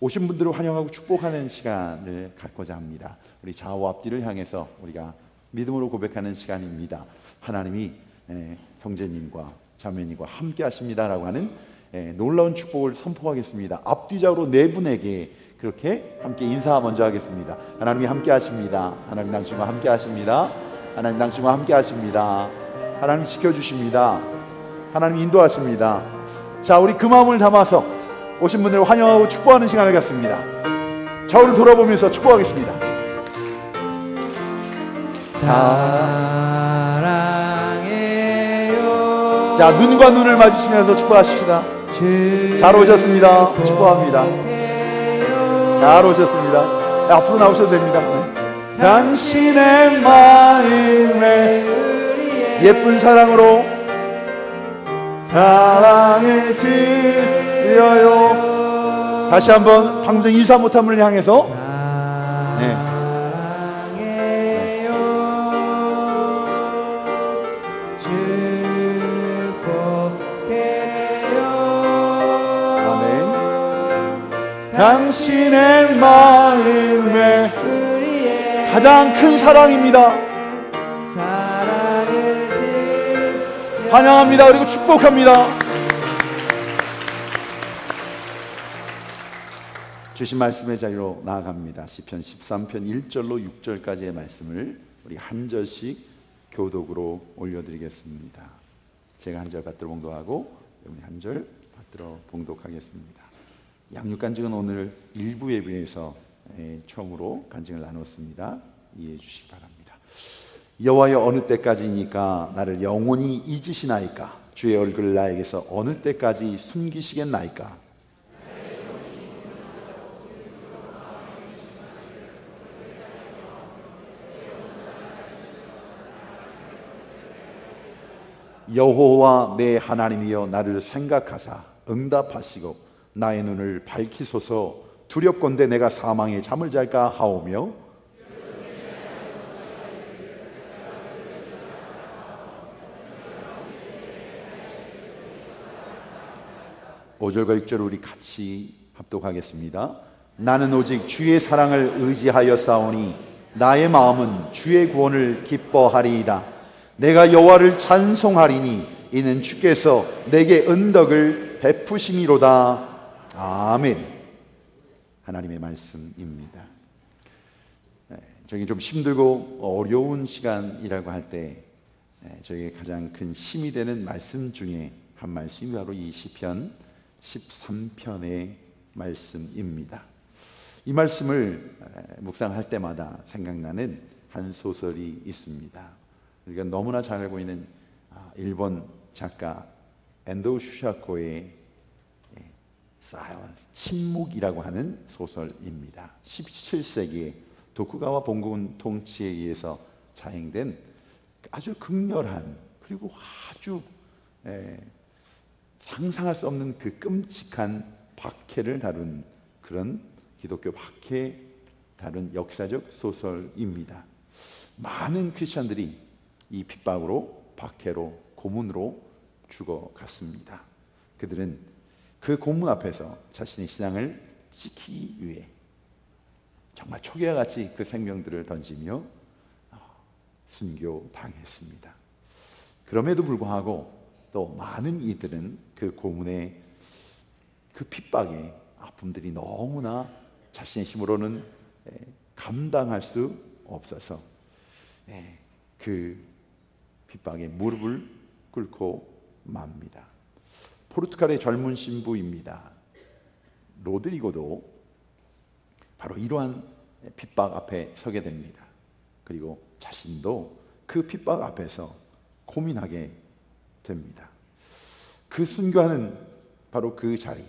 오신 분들을 환영하고 축복하는 시간을 갖고자 합니다. 우리 좌우 앞뒤를 향해서 우리가 믿음으로 고백하는 시간입니다. 하나님이 형제님과 자매님과 함께 하십니다라고 하는 놀라운 축복을 선포하겠습니다. 앞뒤좌우로 네 분에게 그렇게 함께 인사 먼저 하겠습니다. 하나님이 함께 하십니다. 하나님 당신과 함께 하십니다. 하나님 당신과 함께 하십니다. 하나님 지켜주십니다. 하나님 인도하십니다. 자, 우리 그 마음을 담아서 오신 분들을 환영하고 축복하는 시간을 갖습니다. 좌우를 돌아보면서 축복하겠습니다. 사랑해요. 자, 눈과 눈을 마주치면서 축복하십시다. 잘 오셨습니다. 축복합니다. 잘 오셨습니다. 네, 앞으로 나오셔도 됩니다. 네. 당신의 마음에 예쁜 사랑으로 사랑을 드려요. 다시 한번 방금 전 인사 못한 분을 향해서 당신의 마음에 가장 큰 사랑입니다. 환영합니다. 그리고 축복합니다. 주신 말씀의 자리로 나아갑니다. 시편 13편 1절로 6절까지의 말씀을 우리 한 절씩 교독으로 올려드리겠습니다. 제가 한 절 받들어 봉독하고 여러분이 한 절 받들어 봉독하겠습니다. 양육 간증은 오늘 일부 예배에서 처음으로 간증을 나눴습니다. 이해해 주시기 바랍니다. 여호와여, 어느 때까지니까 나를 영원히 잊으시나이까? 주의 얼굴을 나에게서 어느 때까지 숨기시겠나이까? 여호와 내 하나님이여, 나를 생각하사 응답하시고 나의 눈을 밝히소서. 두렵건대 내가 사망에 잠을 잘까 하오며 (5절과 6절) 우리 같이 합독하겠습니다. 나는 오직 주의 사랑을 의지하여 싸우니 나의 마음은 주의 구원을 기뻐하리이다. 내가 여호와를 찬송하리니 이는 주께서 내게 은덕을 베푸심이로다. 아멘. 하나님의 말씀입니다. 저희 좀 힘들고 어려운 시간이라고 할 때 저에게 가장 큰 힘이 되는 말씀 중에 한 말씀이 바로 이 시편 13편의 말씀입니다. 이 말씀을 묵상할 때마다 생각나는 한 소설이 있습니다. 우리가 너무나 잘 알고 있는 일본 작가 엔도 슈샤코의 침묵이라고 하는 소설입니다. 17세기에 도쿠가와 봉군 통치에 의해서 자행된 아주 극렬한, 그리고 아주 상상할 수 없는 그 끔찍한 박해를 다룬, 그런 기독교 박해 다룬 역사적 소설입니다. 많은 크리스천들이 이 핍박으로, 박해로, 고문으로 죽어갔습니다. 그들은 그 고문 앞에서 자신의 신앙을 지키기 위해 정말 초기와 같이 그 생명들을 던지며 순교당했습니다. 그럼에도 불구하고 또 많은 이들은 그 고문의 그 핍박의 아픔들이 너무나 자신의 힘으로는 감당할 수 없어서 그 핍박에 무릎을 꿇고 맙니다. 포르투갈의 젊은 신부입니다. 로드리고도 바로 이러한 핍박 앞에 서게 됩니다. 그리고 자신도 그 핍박 앞에서 고민하게 됩니다. 그 순교하는 바로 그 자리,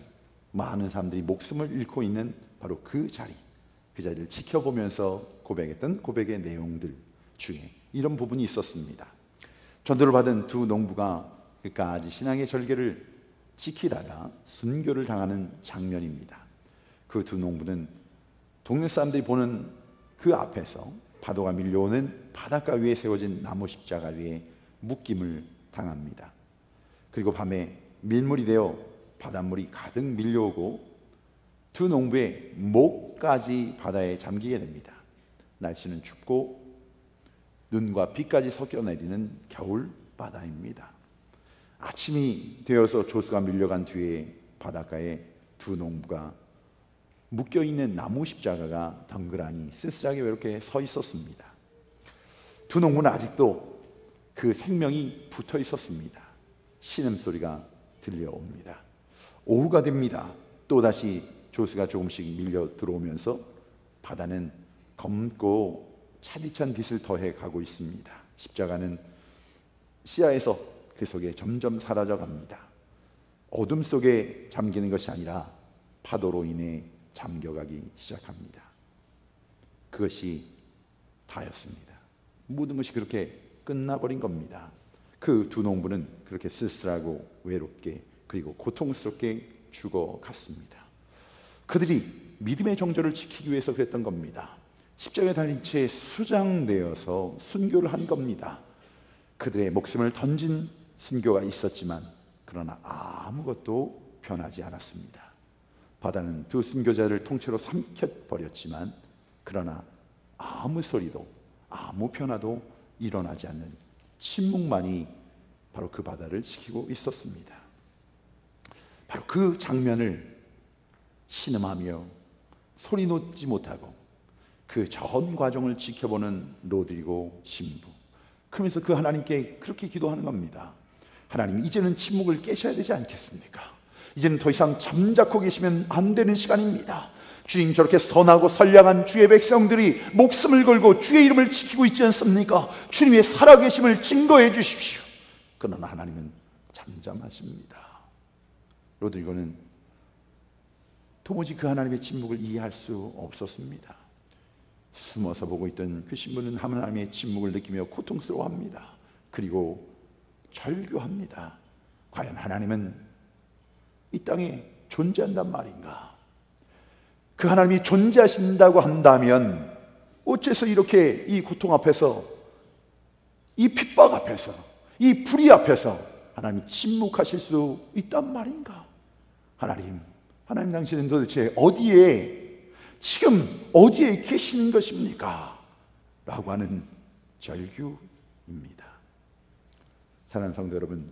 많은 사람들이 목숨을 잃고 있는 바로 그 자리, 그 자리를 지켜보면서 고백했던 고백의 내용들 중에 이런 부분이 있었습니다. 전도를 받은 두 농부가 끝까지 신앙의 절개를 지키다가 순교를 당하는 장면입니다. 그 두 농부는 동네 사람들이 보는 그 앞에서 파도가 밀려오는 바닷가 위에 세워진 나무 십자가 위에 묶임을 당합니다. 그리고 밤에 밀물이 되어 바닷물이 가득 밀려오고 두 농부의 목까지 바다에 잠기게 됩니다. 날씨는 춥고 눈과 비까지 섞여 내리는 겨울 바다입니다. 아침이 되어서 조수가 밀려간 뒤에 바닷가에 두 농부가 묶여있는 나무 십자가가 덩그러니 쓸쓸하게 이렇게 서 있었습니다. 두 농부는 아직도 그 생명이 붙어 있었습니다. 신음소리가 들려옵니다. 오후가 됩니다. 또다시 조수가 조금씩 밀려 들어오면서 바다는 검고 차디찬 빛을 더해 가고 있습니다. 십자가는 시야에서 그 속에 점점 사라져 갑니다. 어둠 속에 잠기는 것이 아니라 파도로 인해 잠겨가기 시작합니다. 그것이 다였습니다. 모든 것이 그렇게 끝나버린 겁니다. 그 두 농부는 그렇게 쓸쓸하고 외롭게 그리고 고통스럽게 죽어갔습니다. 그들이 믿음의 정절을 지키기 위해서 그랬던 겁니다. 십자가에 달린 채 수장되어서 순교를 한 겁니다. 그들의 목숨을 던진 순교가 있었지만 그러나 아무것도 변하지 않았습니다. 바다는 두 순교자를 통째로 삼켜버렸지만 그러나 아무 소리도 아무 변화도 일어나지 않는 침묵만이 바로 그 바다를 지키고 있었습니다. 바로 그 장면을 신음하며 소리 놓지 못하고 그 전 과정을 지켜보는 로드리고 신부, 그러면서 그 하나님께 그렇게 기도하는 겁니다. 하나님, 이제는 침묵을 깨셔야 되지 않겠습니까? 이제는 더 이상 잠자코 계시면 안 되는 시간입니다. 주님, 저렇게 선하고 선량한 주의 백성들이 목숨을 걸고 주의 이름을 지키고 있지 않습니까? 주님의 살아계심을 증거해 주십시오. 그러나 하나님은 잠잠하십니다. 로드리고는 도무지 그 하나님의 침묵을 이해할 수 없었습니다. 숨어서 보고 있던 그 신부는 하나님의 침묵을 느끼며 고통스러워합니다. 그리고 절규합니다. 과연 하나님은 이 땅에 존재한단 말인가? 그 하나님이 존재하신다고 한다면 어째서 이렇게 이 고통 앞에서, 이 핍박 앞에서, 이 불의 앞에서 하나님이 침묵하실 수 있단 말인가? 하나님 당신은 도대체 어디에, 지금 어디에 계시는 것입니까? 라고 하는 절규입니다. 사랑하는 성도 여러분,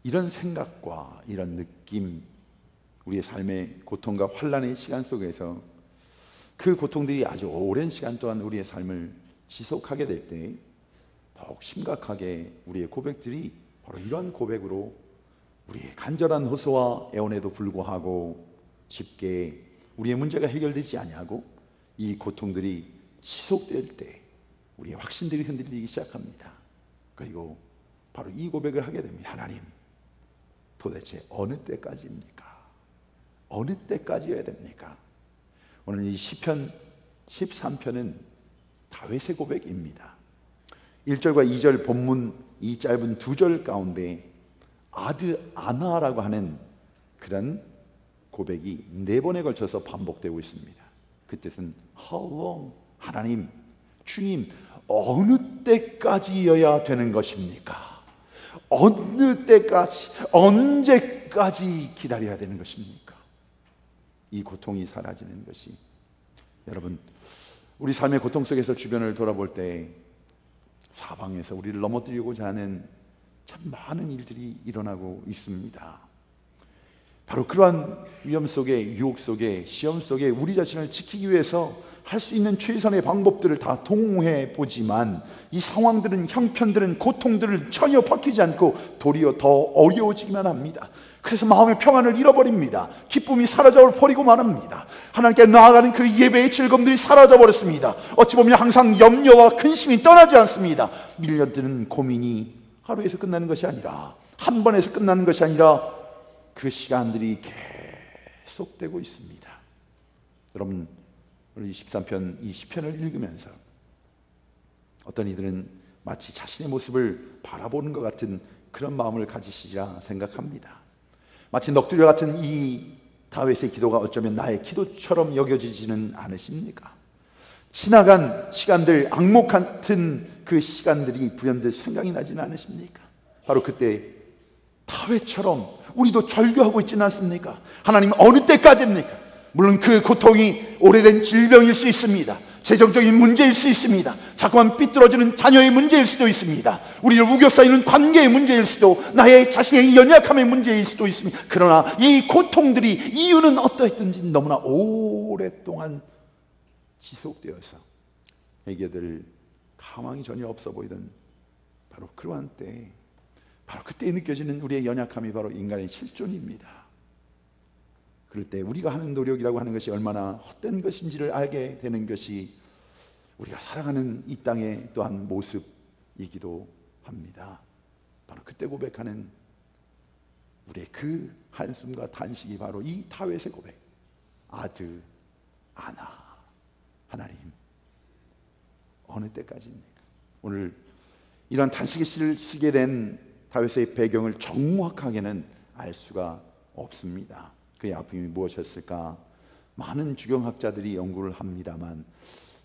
이런 생각과 이런 느낌, 우리의 삶의 고통과 환난의 시간 속에서 그 고통들이 아주 오랜 시간 동안 우리의 삶을 지속하게 될 때 더욱 심각하게 우리의 고백들이 바로 이런 고백으로 우리의 간절한 호소와 애원에도 불구하고 쉽게 우리의 문제가 해결되지 아니하고 이 고통들이 지속될 때 우리의 확신들이 흔들리기 시작합니다. 그리고 바로 이 고백을 하게 됩니다. 하나님, 도대체 어느 때까지입니까? 어느 때까지여야 됩니까? 오늘 이 시편 13편은 다윗의 고백입니다. 1절과 2절 본문 이 짧은 두 절 가운데 아드 아나라고 하는 그런 고백이 4번에 걸쳐서 반복되고 있습니다. 그 뜻은 How long? 하나님, 주님, 어느 때까지여야 되는 것입니까? 어느 때까지, 언제까지 기다려야 되는 것입니까? 이 고통이 사라지는 것이, 여러분, 우리 삶의 고통 속에서 주변을 돌아볼 때 사방에서 우리를 넘어뜨리고자 하는 참 많은 일들이 일어나고 있습니다. 바로 그러한 위험 속에, 유혹 속에, 시험 속에 우리 자신을 지키기 위해서 할 수 있는 최선의 방법들을 다 동원해 보지만 이 상황들은, 형편들은, 고통들을 전혀 바뀌지 않고 도리어 더 어려워지기만 합니다. 그래서 마음의 평안을 잃어버립니다. 기쁨이 사라져버리고 말합니다. 하나님께 나아가는 그 예배의 즐거움들이 사라져버렸습니다. 어찌 보면 항상 염려와 근심이 떠나지 않습니다. 밀려드는 고민이 하루에서 끝나는 것이 아니라, 한 번에서 끝나는 것이 아니라 그 시간들이 계속되고 있습니다. 여러분, 우리 23편 이 시편을 읽으면서 어떤 이들은 마치 자신의 모습을 바라보는 것 같은 그런 마음을 가지시리라 생각합니다. 마치 넋두려 같은 이 다윗의 기도가 어쩌면 나의 기도처럼 여겨지지는 않으십니까? 지나간 시간들, 악몽 같은 그 시간들이 불현듯 생각이 나지는 않으십니까? 바로 그때 다윗처럼 우리도 절규하고 있지는 않습니까? 하나님, 어느 때까지입니까? 물론 그 고통이 오래된 질병일 수 있습니다. 재정적인 문제일 수 있습니다. 자꾸만 삐뚤어지는 자녀의 문제일 수도 있습니다. 우리를 우겨싸이는 관계의 문제일 수도, 나의 자신의 연약함의 문제일 수도 있습니다. 그러나 이 고통들이 이유는 어떠했든지 너무나 오랫동안 지속되어서 해결될 가망이 전혀 없어 보이던 바로 그러한 때, 바로 그때 느껴지는 우리의 연약함이 바로 인간의 실존입니다. 그럴 때 우리가 하는 노력이라고 하는 것이 얼마나 헛된 것인지를 알게 되는 것이 우리가 살아가는 이 땅의 또한 모습이기도 합니다. 바로 그때 고백하는 우리의 그 한숨과 단식이 바로 이 다윗의 고백. 아드 아나, 하나님 어느 때까지입니까? 오늘 이런 단식의 시를 쓰게 된 다윗의 배경을 정확하게는 알 수가 없습니다. 그의 아픔이 무엇이었을까? 많은 주경학자들이 연구를 합니다만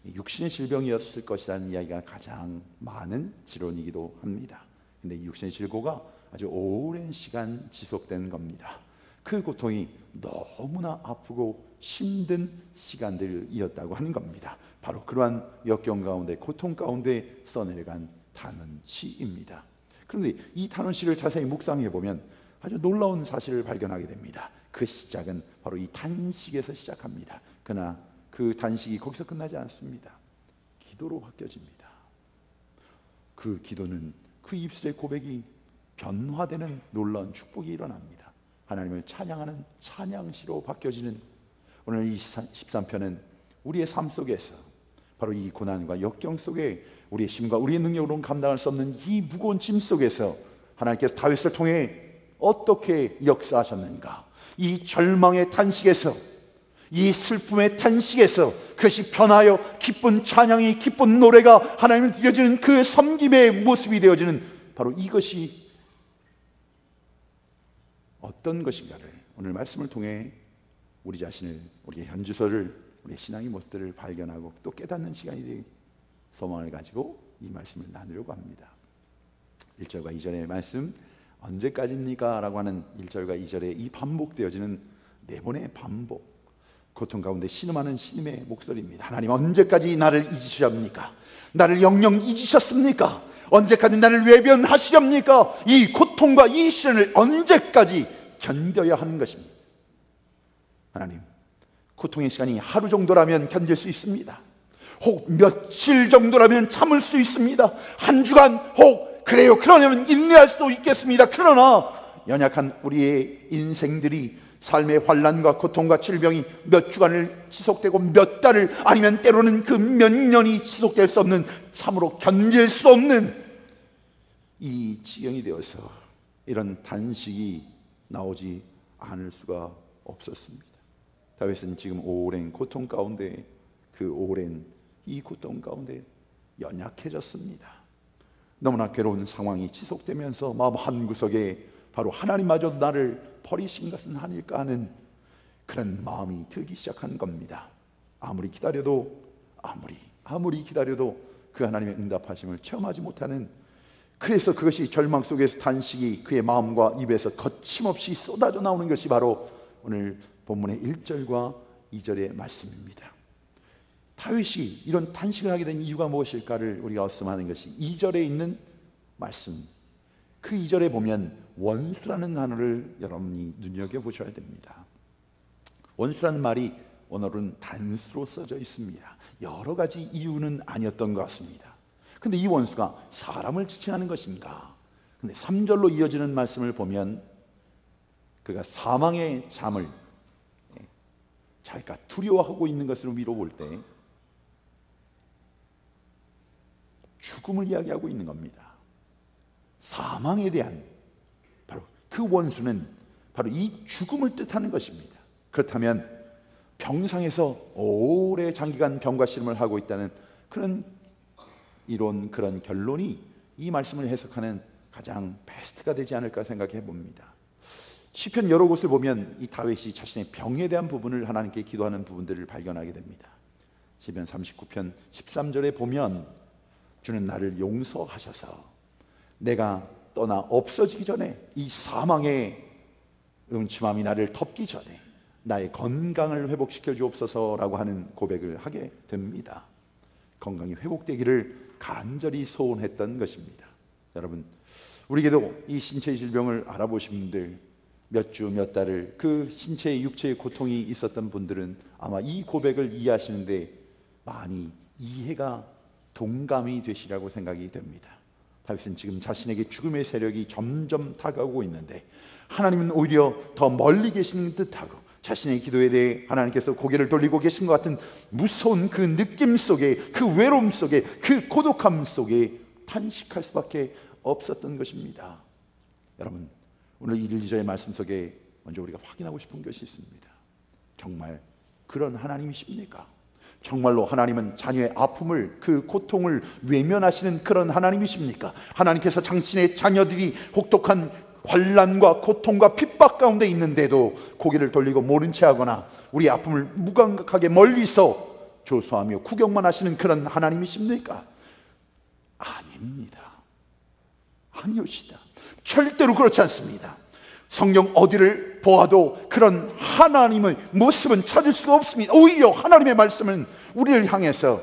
육신의 질병이었을 것이라는 이야기가 가장 많은 지론이기도 합니다. 근데 이 육신의 질고가 아주 오랜 시간 지속된 겁니다. 그 고통이 너무나 아프고 힘든 시간들이었다고 하는 겁니다. 바로 그러한 역경 가운데, 고통 가운데 써내려간 단원시입니다. 그런데 이 단원시를 자세히 묵상해 보면 아주 놀라운 사실을 발견하게 됩니다. 그 시작은 바로 이 단식에서 시작합니다. 그러나 그 단식이 거기서 끝나지 않습니다. 기도로 바뀌어집니다. 그 기도는 그 입술의 고백이 변화되는 놀라운 축복이 일어납니다. 하나님을 찬양하는 찬양시로 바뀌어지는 오늘 이 13편은 우리의 삶 속에서 바로 이 고난과 역경 속에 우리의 힘과 우리의 능력으로는 감당할 수 없는 이 무거운 짐 속에서 하나님께서 다윗을 통해 어떻게 역사하셨는가, 이 절망의 탄식에서, 이 슬픔의 탄식에서 그것이 변하여 기쁜 찬양이, 기쁜 노래가 하나님을 드려지는 그 섬김의 모습이 되어지는 바로 이것이 어떤 것인가를 오늘 말씀을 통해 우리 자신을, 우리의 현주소를, 우리의 신앙의 모습들을 발견하고 또 깨닫는 시간이 되기 소망을 가지고 이 말씀을 나누려고 합니다. 1절과 2절의 말씀, 언제까지입니까? 라고 하는 1절과 2절에 이 반복되어지는 네 번의 반복, 고통 가운데 신음하는 신음의 목소리입니다. 하나님, 언제까지 나를 잊으시렵니까? 나를 영영 잊으셨습니까? 언제까지 나를 외면하시렵니까? 이 고통과 이 시련을 언제까지 견뎌야 하는 것입니다. 하나님, 고통의 시간이 하루 정도라면 견딜 수 있습니다. 혹 며칠 정도라면 참을 수 있습니다. 한 주간, 혹 그래요, 그러려면 인내할 수도 있겠습니다. 그러나 연약한 우리의 인생들이 삶의 환난과 고통과 질병이 몇 주간을 지속되고 몇 달을, 아니면 때로는 그 몇 년이 지속될 수 없는, 참으로 견딜 수 없는 이 지경이 되어서 이런 단식이 나오지 않을 수가 없었습니다. 다윗은 지금 오랜 고통 가운데, 그 오랜 이 고통 가운데 연약해졌습니다. 너무나 괴로운 상황이 지속되면서 마음 한구석에 바로 하나님마저 나를 버리신 것은 아닐까 하는 그런 마음이 들기 시작한 겁니다. 아무리 기다려도, 아무리 기다려도 그 하나님의 응답하심을 체험하지 못하는, 그래서 그것이 절망 속에서 단식이 그의 마음과 입에서 거침없이 쏟아져 나오는 것이 바로 오늘 본문의 1절과 2절의 말씀입니다. 다윗이 이런 단식을 하게 된 이유가 무엇일까를 우리가 얻음하는 것이 2절에 있는 말씀, 그 2절에 보면 원수라는 단어를 여러분이 눈여겨보셔야 됩니다. 원수라는 말이 오늘은 단수로 써져 있습니다. 여러 가지 이유는 아니었던 것 같습니다. 근데 이 원수가 사람을 지칭하는 것인가? 근데 3절로 이어지는 말씀을 보면 그가 사망의 잠을 자기가 두려워하고 있는 것으로 미뤄 볼 때 죽음을 이야기하고 있는 겁니다. 사망에 대한 바로 그 원수는 바로 이 죽음을 뜻하는 것입니다. 그렇다면 병상에서 오래 장기간 병과 씨름을 하고 있다는 그런 이론, 그런 결론이 이 말씀을 해석하는 가장 베스트가 되지 않을까 생각해 봅니다. 시편 여러 곳을 보면 이 다윗이 자신의 병에 대한 부분을 하나님께 기도하는 부분들을 발견하게 됩니다. 시편 39편 13절에 보면 주는 나를 용서하셔서 내가 떠나 없어지기 전에 이 사망의 음침함이 나를 덮기 전에 나의 건강을 회복시켜 주옵소서라고 하는 고백을 하게 됩니다. 건강이 회복되기를 간절히 소원했던 것입니다. 여러분, 우리에게도 이 신체의 질병을 알아보신 분들, 몇 주, 몇 달을 그 신체의 육체의 고통이 있었던 분들은 아마 이 고백을 이해하시는데 많이 이해가 동감이 되시라고 생각이 됩니다. 다윗은 지금 자신에게 죽음의 세력이 점점 다가오고 있는데 하나님은 오히려 더 멀리 계시는 듯하고 자신의 기도에 대해 하나님께서 고개를 돌리고 계신 것 같은 무서운 그 느낌 속에, 그 외로움 속에, 그 고독함 속에 탄식할 수밖에 없었던 것입니다. 여러분, 오늘 1, 2절의 말씀 속에 먼저 우리가 확인하고 싶은 것이 있습니다. 정말 그런 하나님이십니까? 정말로 하나님은 자녀의 아픔을, 그 고통을 외면하시는 그런 하나님이십니까? 하나님께서 당신의 자녀들이 혹독한 환난과 고통과 핍박 가운데 있는데도 고개를 돌리고 모른 채 하거나 우리 아픔을 무감각하게 멀리서 조소하며 구경만 하시는 그런 하나님이십니까? 아닙니다. 아니오시다. 절대로 그렇지 않습니다. 성경 어디를 보아도 그런 하나님의 모습은 찾을 수가 없습니다. 오히려 하나님의 말씀은 우리를 향해서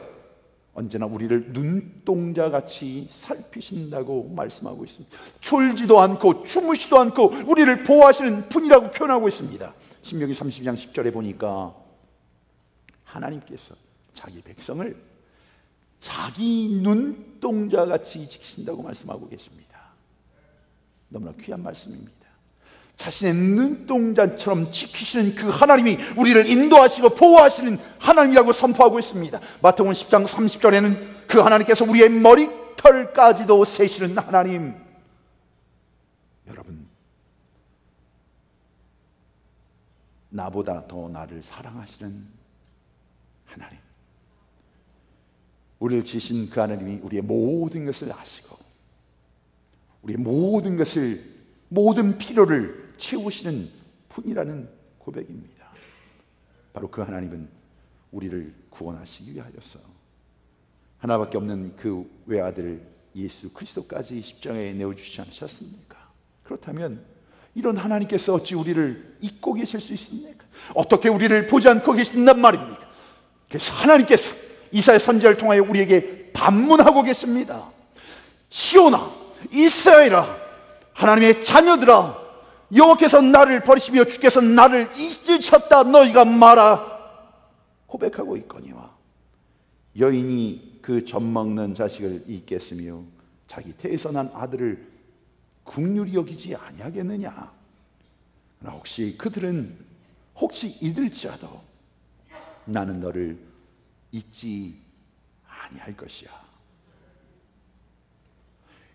언제나 우리를 눈동자같이 살피신다고 말씀하고 있습니다. 졸지도 않고 주무시도 않고 우리를 보호하시는 분이라고 표현하고 있습니다. 신명기 32장 10절에 보니까 하나님께서 자기 백성을 자기 눈동자같이 지키신다고 말씀하고 계십니다. 너무나 귀한 말씀입니다. 자신의 눈동자처럼 지키시는 그 하나님이 우리를 인도하시고 보호하시는 하나님이라고 선포하고 있습니다. 마태복음 10장 30절에는 그 하나님께서 우리의 머리털까지도 세시는 하나님. 여러분, 나보다 더 나를 사랑하시는 하나님, 우리를 지으신 그 하나님이 우리의 모든 것을 아시고 우리의 모든 것을, 모든 필요를 채우시는 분이라는 고백입니다. 바로 그 하나님은 우리를 구원하시기 위하여서 하나밖에 없는 그 외아들 예수 그리스도까지 십자가에 내어주시지 않으셨습니까? 그렇다면 이런 하나님께서 어찌 우리를 잊고 계실 수 있습니까? 어떻게 우리를 보지 않고 계신단 말입니까? 그래서 하나님께서 이사야 선지자를 통하여 우리에게 반문하고 계십니다. 시온아, 이스라엘아, 하나님의 자녀들아, 여호와께서 나를 버리시며 주께서 나를 잊으셨다 너희가 말아 고백하고 있거니와 여인이 그 젖먹는 자식을 잊겠으며 자기 태에서 난 아들을 긍휼히 여기지 아니하겠느냐. 혹시 그들은 혹시 잊을지라도 나는 너를 잊지 아니할 것이야.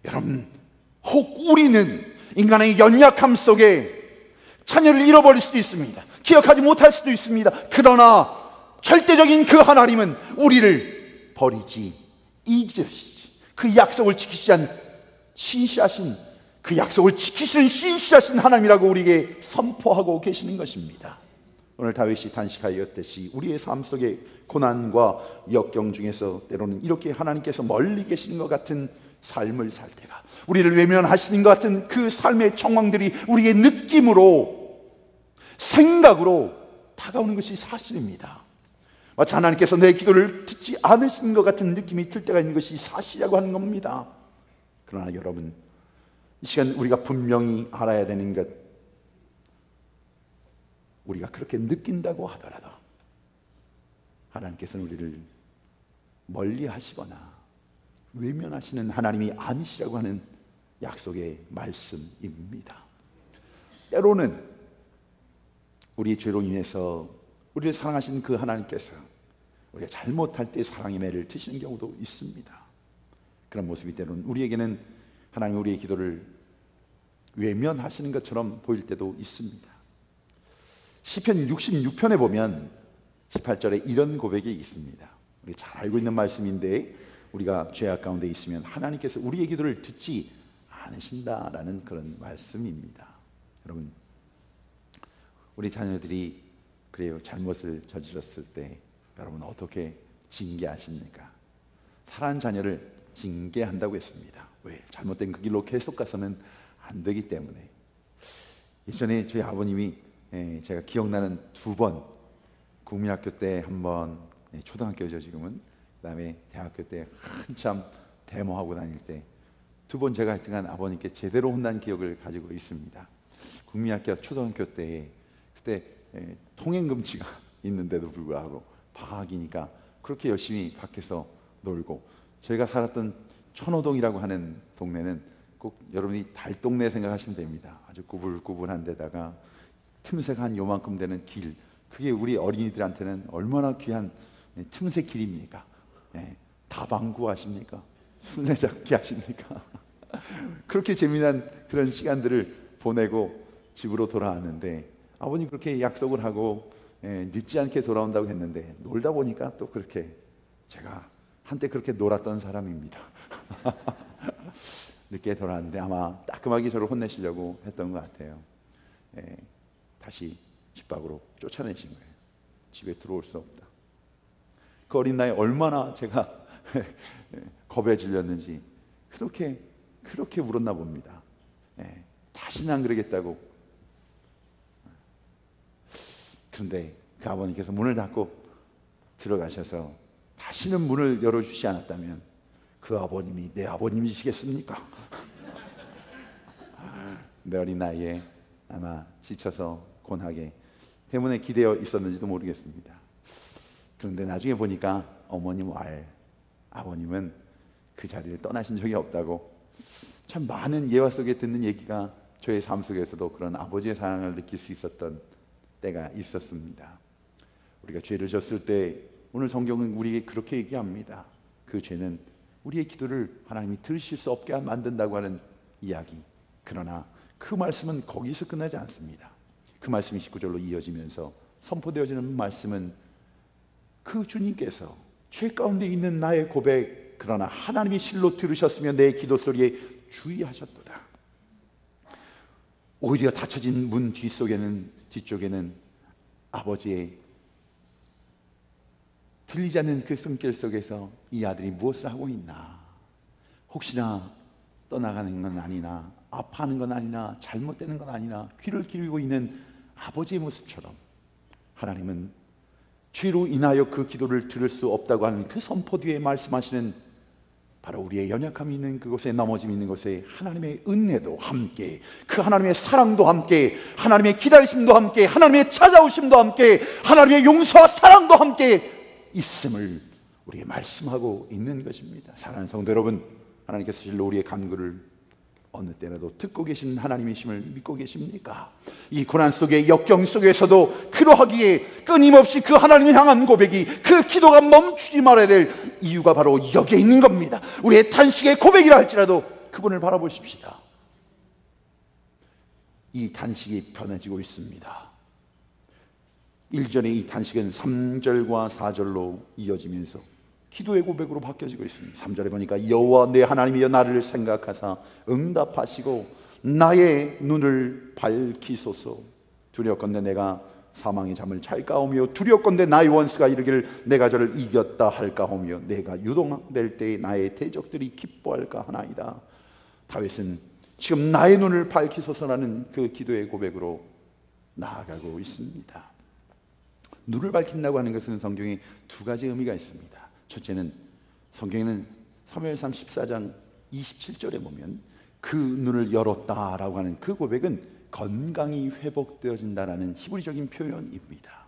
여러분, 혹 우리는 인간의 연약함 속에 자녀를 잃어버릴 수도 있습니다. 기억하지 못할 수도 있습니다. 그러나 절대적인 그 하나님은 우리를 버리지, 잊으시지, 그 약속을 지키시지 않은 신실하신, 그 약속을 지키시는 신실하신 하나님이라고 우리에게 선포하고 계시는 것입니다. 오늘 다윗이 단식하였듯이 우리의 삶 속에 고난과 역경 중에서 때로는 이렇게 하나님께서 멀리 계시는 것 같은 삶을 살 때가, 우리를 외면하시는 것 같은 그 삶의 정황들이 우리의 느낌으로, 생각으로 다가오는 것이 사실입니다. 마치 하나님께서 내 기도를 듣지 않으시는 것 같은 느낌이 들 때가 있는 것이 사실이라고 하는 겁니다. 그러나 여러분, 이 시간 우리가 분명히 알아야 되는 것, 우리가 그렇게 느낀다고 하더라도 하나님께서는 우리를 멀리 하시거나 외면하시는 하나님이 아니시라고 하는 약속의 말씀입니다. 때로는 우리 죄로 인해서 우리를 사랑하시는 그 하나님께서 우리가 잘못할 때 사랑의 매를 드시는 경우도 있습니다. 그런 모습이 때로는 우리에게는 하나님이 우리의 기도를 외면하시는 것처럼 보일 때도 있습니다. 시편 66편에 보면 18절에 이런 고백이 있습니다. 우리 잘 알고 있는 말씀인데 우리가 죄악 가운데 있으면 하나님께서 우리의 기도를 듣지 않으신다라는 그런 말씀입니다. 여러분, 우리 자녀들이 그래요, 잘못을 저질렀을 때 여러분 어떻게 징계하십니까? 사랑하는 자녀를 징계한다고 했습니다. 왜? 잘못된 그 길로 계속 가서는 안 되기 때문에. 예전에 저희 아버님이 제가 기억나는 2번, 국민학교 때 한 번, 초등학교죠 지금은, 그 다음에 대학교 때 한참 데모하고 다닐 때 2번 제가 하여튼간 아버님께 제대로 혼난 기억을 가지고 있습니다. 국민학교 초등학교 때 그때 통행금지가 있는데도 불구하고 방학이니까 그렇게 열심히 밖에서 놀고, 저희가 살았던 천호동이라고 하는 동네는 꼭 여러분이 달동네 생각하시면 됩니다. 아주 구불구불한 데다가 틈새가 한 요만큼 되는 길, 그게 우리 어린이들한테는 얼마나 귀한 틈새 길입니까? 다방구 아십니까? 술래잡기 아십니까? 그렇게 재미난 그런 시간들을 보내고 집으로 돌아왔는데, 아버님 그렇게 약속을 하고 늦지 않게 돌아온다고 했는데, 놀다 보니까 또 그렇게 제가 한때 그렇게 놀았던 사람입니다. 늦게 돌아왔는데 아마 따끔하게 저를 혼내시려고 했던 것 같아요. 다시 집 밖으로 쫓아내신 거예요. 집에 들어올 수 없다. 그 어린 나이에 얼마나 제가 겁에 질렸는지 그렇게 울었나 봅니다. 다시는 안 그러겠다고. 그런데 그 아버님께서 문을 닫고 들어가셔서 다시는 문을 열어주지 않았다면 그 아버님이 내 아버님이시겠습니까? 내 어린 나이에 아마 지쳐서 곤하게 때문에 기대어 있었는지도 모르겠습니다. 그런데 나중에 보니까 어머님 아버님은 그 자리를 떠나신 적이 없다고, 참 많은 예화 속에 듣는 얘기가 저의 삶 속에서도 그런 아버지의 사랑을 느낄 수 있었던 때가 있었습니다. 우리가 죄를 졌을 때 오늘 성경은 우리에게 그렇게 얘기합니다. 그 죄는 우리의 기도를 하나님이 들으실 수 없게 만든다고 하는 이야기. 그러나 그 말씀은 거기서 끝나지 않습니다. 그 말씀이 19절로 이어지면서 선포되어지는 말씀은 그 주님께서 죄 가운데 있는 나의 고백, 그러나 하나님이 실로 들으셨으며 내 기도 소리에 주의하셨도다. 오히려 닫혀진 문 뒤쪽에는 아버지의 들리지 않는 그 숨길 속에서 이 아들이 무엇을 하고 있나, 혹시나 떠나가는 건 아니나, 아파하는 건 아니나, 잘못되는 건 아니나, 귀를 기울이고 있는 아버지의 모습처럼 하나님은 죄로 인하여 그 기도를 들을 수 없다고 하는 그 선포 뒤에 말씀하시는, 바로 우리의 연약함이 있는 그곳에, 넘어짐이 있는 곳에 하나님의 은혜도 함께, 그 하나님의 사랑도 함께, 하나님의 기다리심도 함께, 하나님의 찾아오심도 함께, 하나님의 용서와 사랑도 함께 있음을 우리에게 말씀하고 있는 것입니다. 사랑하는 성도 여러분, 하나님께서 실로 우리의 간구를 어느 때라도 듣고 계신 하나님이심을 믿고 계십니까? 이 고난 속의 역경 속에서도 그러하기에 끊임없이 그 하나님을 향한 고백이, 그 기도가 멈추지 말아야 될 이유가 바로 여기에 있는 겁니다. 우리의 탄식의 고백이라 할지라도 그분을 바라보십시다. 이 탄식이 변해지고 있습니다. 1절의 이 탄식은 3절과 4절로 이어지면서 기도의 고백으로 바뀌어지고 있습니다. 3절에 보니까 여호와 내 하나님이여 나를 생각하사 응답하시고 나의 눈을 밝히소서. 두렵건대 내가 사망의 잠을 잘까오며, 두렵건대 나의 원수가 이르기를 내가 저를 이겼다 할까오며, 내가 유동될 때에 나의 대적들이 기뻐할까 하나이다. 다윗은 지금 나의 눈을 밝히소서라는 그 기도의 고백으로 나아가고 있습니다. 눈을 밝힌다고 하는 것은 성경에 2가지 의미가 있습니다. 첫째는 성경에는 사무엘상 14장 27절에 보면 그 눈을 열었다라고 하는 그 고백은 건강이 회복되어진다라는 히브리적인 표현입니다.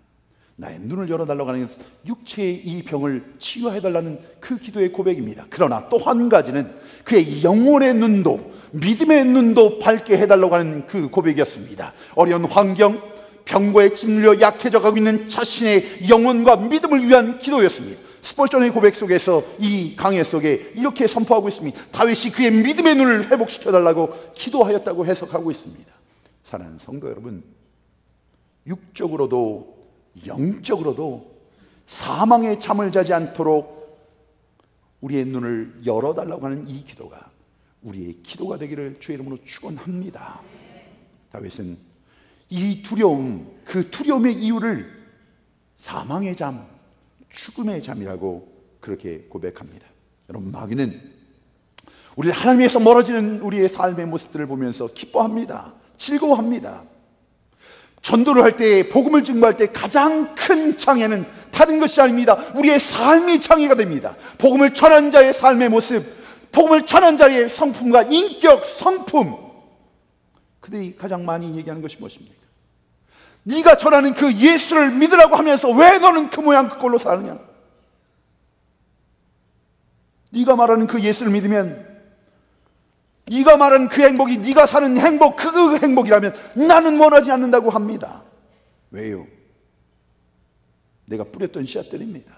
나의 눈을 열어달라고 하는 것은 육체의 이 병을 치유해달라는 그 기도의 고백입니다. 그러나 또 한 가지는 그의 영혼의 눈도, 믿음의 눈도 밝게 해달라고 하는 그 고백이었습니다. 어려운 환경, 병고에 찔려 약해져 가고 있는 자신의 영혼과 믿음을 위한 기도였습니다. 스폴전의 고백 속에서, 이 강해 속에 이렇게 선포하고 있습니다. 다윗이 그의 믿음의 눈을 회복시켜달라고 기도하였다고 해석하고 있습니다. 사랑하는 성도 여러분, 육적으로도 영적으로도 사망의 잠을 자지 않도록 우리의 눈을 열어달라고 하는 이 기도가 우리의 기도가 되기를 주의 이름으로 축원합니다. 다윗은 이 두려움, 그 두려움의 이유를 사망의 잠, 죽음의 잠이라고 그렇게 고백합니다. 여러분, 마귀는 우리를 하나님에서 멀어지는 우리의 삶의 모습들을 보면서 기뻐합니다. 즐거워합니다. 전도를 할 때, 복음을 증거할 때 가장 큰 장애는 다른 것이 아닙니다. 우리의 삶이 장애가 됩니다. 복음을 전한 자의 삶의 모습, 복음을 전한 자의 성품과 인격, 성품, 그들이 가장 많이 얘기하는 것이 무엇입니까? 네가 전하는 그 예수를 믿으라고 하면서 왜 너는 그 모양 그 꼴로 사느냐? 네가 말하는 그 예수를 믿으면, 네가 말하는 그 행복이 네가 사는 행복, 그 행복이라면 나는 원하지 않는다고 합니다. 왜요? 내가 뿌렸던 씨앗들입니다.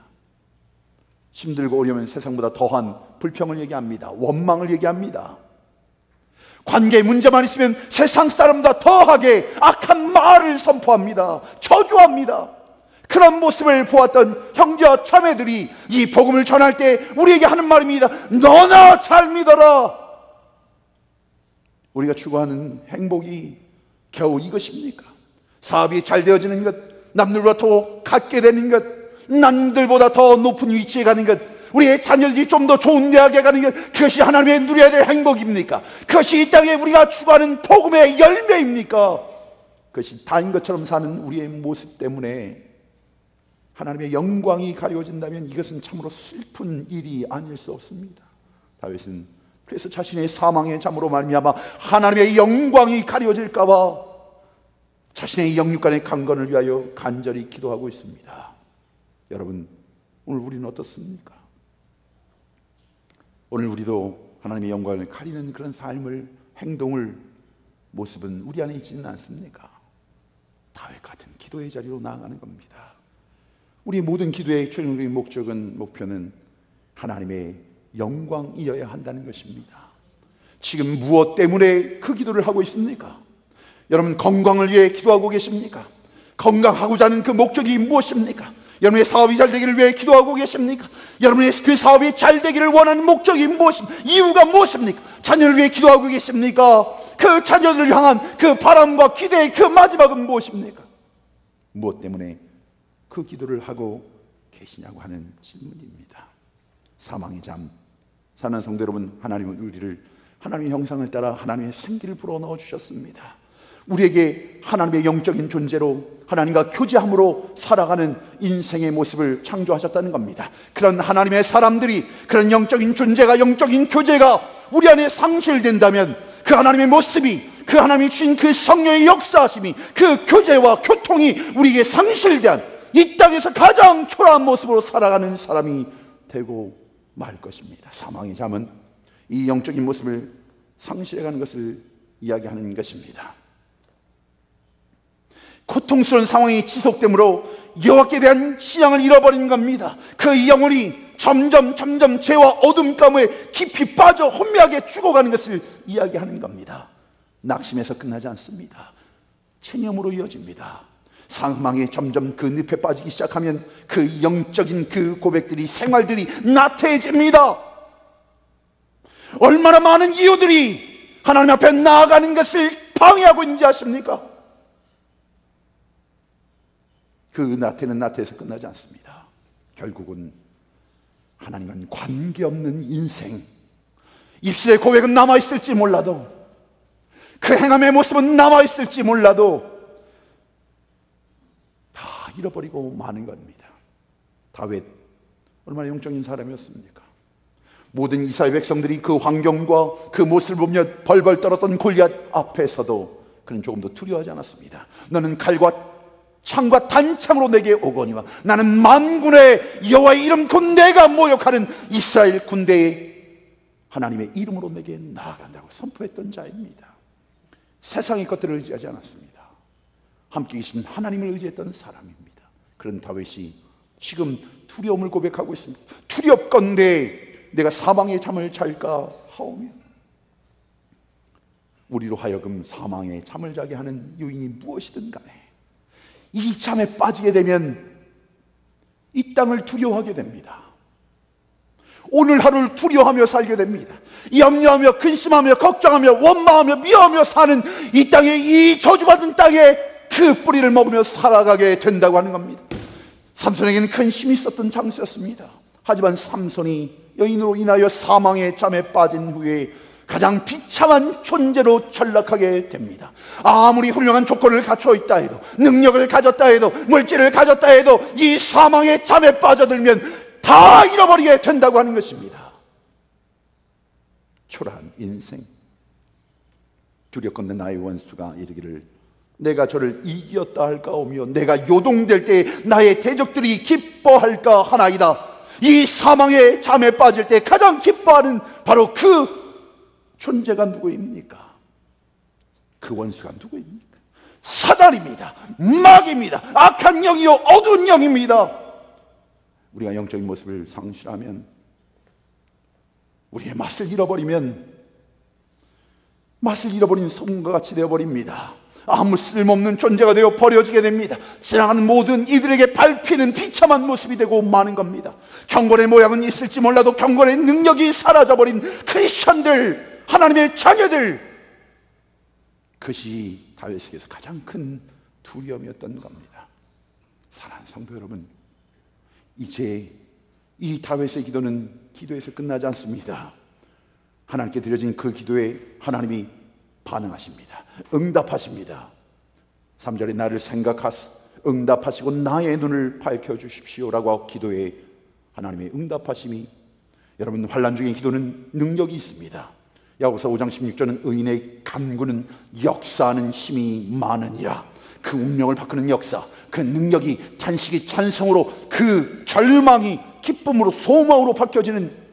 힘들고 어려우면 세상보다 더한 불평을 얘기합니다. 원망을 얘기합니다. 관계 문제만 있으면 세상 사람보다 더하게 악한 말을 선포합니다. 저주합니다. 그런 모습을 보았던 형제와 자매들이 이 복음을 전할 때 우리에게 하는 말입니다. 너나 잘 믿어라. 우리가 추구하는 행복이 겨우 이것입니까? 사업이 잘 되어지는 것, 남들보다 더 갖게 되는 것, 남들보다 더 높은 위치에 가는 것, 우리의 자녀들이 좀 더 좋은 대학에 가는 것, 그것이 하나님의 누려야 될 행복입니까? 그것이 이 땅에 우리가 추구하는 복음의 열매입니까? 그것이 다인 것처럼 사는 우리의 모습 때문에 하나님의 영광이 가려진다면 이것은 참으로 슬픈 일이 아닐 수 없습니다. 다윗은 그래서 자신의 사망의 잠으로 말미암아 하나님의 영광이 가려질까 봐 자신의 영육간의 강건을 위하여 간절히 기도하고 있습니다. 여러분, 오늘 우리는 어떻습니까? 오늘 우리도 하나님의 영광을 가리는 그런 삶을, 행동을, 모습은 우리 안에 있지는 않습니까? 다윗 같은 기도의 자리로 나아가는 겁니다. 우리 모든 기도의 최종적인 목표는 하나님의 영광이어야 한다는 것입니다. 지금 무엇 때문에 그 기도를 하고 있습니까? 여러분, 건강을 위해 기도하고 계십니까? 건강하고자 하는 그 목적이 무엇입니까? 여러분의 사업이 잘 되기를 위해 기도하고 계십니까? 여러분의 그 사업이 잘 되기를 원하는 목적이 무엇입니까? 이유가 무엇입니까? 자녀를 위해 기도하고 계십니까? 그 자녀를 향한 그 바람과 기대의 그 마지막은 무엇입니까? 무엇 때문에 그 기도를 하고 계시냐고 하는 질문입니다. 사망의 잠, 사랑하는 성도 여러분, 하나님은 우리를 하나님의 형상을 따라 하나님의 생기를 불어넣어 주셨습니다. 우리에게 하나님의 영적인 존재로 하나님과 교제함으로 살아가는 인생의 모습을 창조하셨다는 겁니다. 그런 하나님의 사람들이, 그런 영적인 존재가, 영적인 교제가 우리 안에 상실된다면 그 하나님의 모습이, 그 하나님이 주신 그 성령의 역사하심이, 그 교제와 교통이 우리에게 상실된 이 땅에서 가장 초라한 모습으로 살아가는 사람이 되고 말 것입니다. 사망의 잠은 이 영적인 모습을 상실해가는 것을 이야기하는 것입니다. 고통스러운 상황이 지속되므로 여호와께 대한 신앙을 잃어버린 겁니다. 그 영혼이 점점 죄와 어둠 가운데 깊이 빠져 혼미하게 죽어가는 것을 이야기하는 겁니다. 낙심해서 끝나지 않습니다. 체념으로 이어집니다. 사망에 점점 그 늪에 빠지기 시작하면 그 영적인 그 고백들이, 생활들이 나태해집니다. 얼마나 많은 이유들이 하나님 앞에 나아가는 것을 방해하고 있는지 아십니까? 그 나태는 나태해서 끝나지 않습니다. 결국은 하나님과는 관계없는 인생, 입술의 고백은 남아있을지 몰라도, 그 행함의 모습은 남아있을지 몰라도 다 잃어버리고 마는 겁니다. 다윗, 얼마나 영적인 사람이었습니까? 모든 이스라엘 백성들이 그 환경과 그 모습을 보며 벌벌 떨었던 골리앗 앞에서도 그는 조금도 두려워하지 않았습니다. 너는 칼과 창과 단창으로 내게 오거니와 나는 만군의 여호와의 이름 곧 내가 모욕하는 이스라엘 군대의 하나님의 이름으로 내게 나아간다고 선포했던 자입니다. 세상의 것들을 의지하지 않았습니다. 함께 계신 하나님을 의지했던 사람입니다. 그런 다윗이 지금 두려움을 고백하고 있습니다. 두렵건대 내가 사망의 잠을 잘까 하오며. 우리로 하여금 사망의 잠을 자게 하는 요인이 무엇이든 간에 이 잠에 빠지게 되면 이 땅을 두려워하게 됩니다. 오늘 하루를 두려워하며 살게 됩니다. 염려하며 근심하며 걱정하며 원망하며 미워하며 사는 이 땅에, 이 저주받은 땅에 그 뿌리를 먹으며 살아가게 된다고 하는 겁니다. 삼손에게는 큰 힘이 있었던 장수였습니다. 하지만 삼손이 여인으로 인하여 사망의 잠에 빠진 후에 가장 비참한 존재로 전락하게 됩니다. 아무리 훌륭한 조건을 갖춰 있다 해도, 능력을 가졌다 해도, 물질을 가졌다 해도 이 사망의 잠에 빠져들면 다 잃어버리게 된다고 하는 것입니다. 초라한 인생. 두렵건대 나의 원수가 이르기를 내가 저를 이기었다 할까오며 내가 요동될 때 나의 대적들이 기뻐할까 하나이다. 이 사망의 잠에 빠질 때 가장 기뻐하는 바로 그 존재가 누구입니까? 그 원수가 누구입니까? 사단입니다. 마귀입니다. 악한 영이요 어두운 영입니다. 우리가 영적인 모습을 상실하면, 우리의 맛을 잃어버리면 맛을 잃어버린 소금과 같이 되어버립니다. 아무 쓸모없는 존재가 되어 버려지게 됩니다. 지나가는 모든 이들에게 밟히는 비참한 모습이 되고 마는 겁니다. 경건의 모양은 있을지 몰라도 경건의 능력이 사라져버린 크리스천들, 하나님의 자녀들, 그것이 다윗에게서 가장 큰 두려움이었던 겁니다. 사랑하는 성도 여러분, 이제 이 다윗의 기도는 기도에서 끝나지 않습니다. 하나님께 드려진 그 기도에 하나님이 반응하십니다. 응답하십니다. 3절에 나를 생각하사 응답하시고 나의 눈을 밝혀주십시오 라고 기도에 하나님의 응답하심이, 여러분 환난 중에 기도는 능력이 있습니다. 야고보서 5장 16절은 의인의 간구는 역사하는 힘이 많으니라. 그 운명을 바꾸는 역사, 그 능력이 탄식이 찬성으로, 그 절망이 기쁨으로 소망으로 바뀌어지는,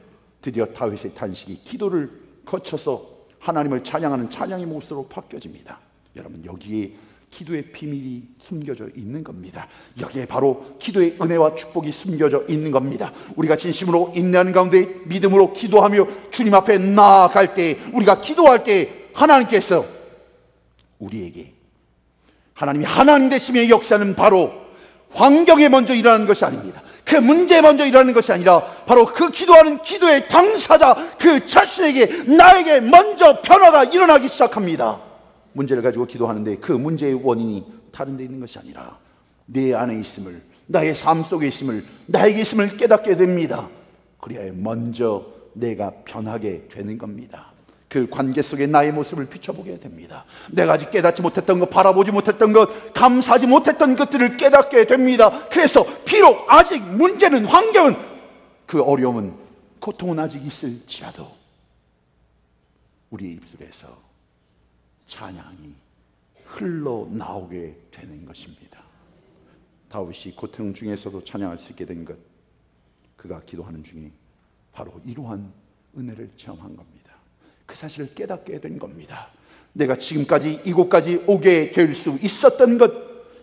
드디어 다윗의 탄식이 기도를 거쳐서 하나님을 찬양하는 찬양의 모습으로 바뀌어집니다. 여러분, 여기에 기도의 비밀이 숨겨져 있는 겁니다. 여기에 바로 기도의 은혜와 축복이 숨겨져 있는 겁니다. 우리가 진심으로 인내하는 가운데 믿음으로 기도하며 주님 앞에 나아갈 때, 우리가 기도할 때 하나님께서 우리에게, 하나님이 하나님 되심의 역사는 바로 환경에 먼저 일어나는 것이 아닙니다. 그 문제에 먼저 일어나는 것이 아니라 바로 그 기도하는 기도의 당사자 그 자신에게, 나에게 먼저 변화가 일어나기 시작합니다. 문제를 가지고 기도하는데 그 문제의 원인이 다른 데 있는 것이 아니라 내 안에 있음을, 나의 삶 속에 있음을, 나에게 있음을 깨닫게 됩니다. 그래야 먼저 내가 변하게 되는 겁니다. 그 관계 속에 나의 모습을 비춰보게 됩니다. 내가 아직 깨닫지 못했던 것, 바라보지 못했던 것, 감사하지 못했던 것들을 깨닫게 됩니다. 그래서 비록 아직 문제는, 환경은, 그 어려움은, 고통은 아직 있을지라도 우리의 입술에서 찬양이 흘러나오게 되는 것입니다. 다윗이 고통 중에서도 찬양할 수 있게 된 것, 그가 기도하는 중에 바로 이러한 은혜를 체험한 겁니다. 그 사실을 깨닫게 된 겁니다. 내가 지금까지 이곳까지 오게 될 수 있었던 것,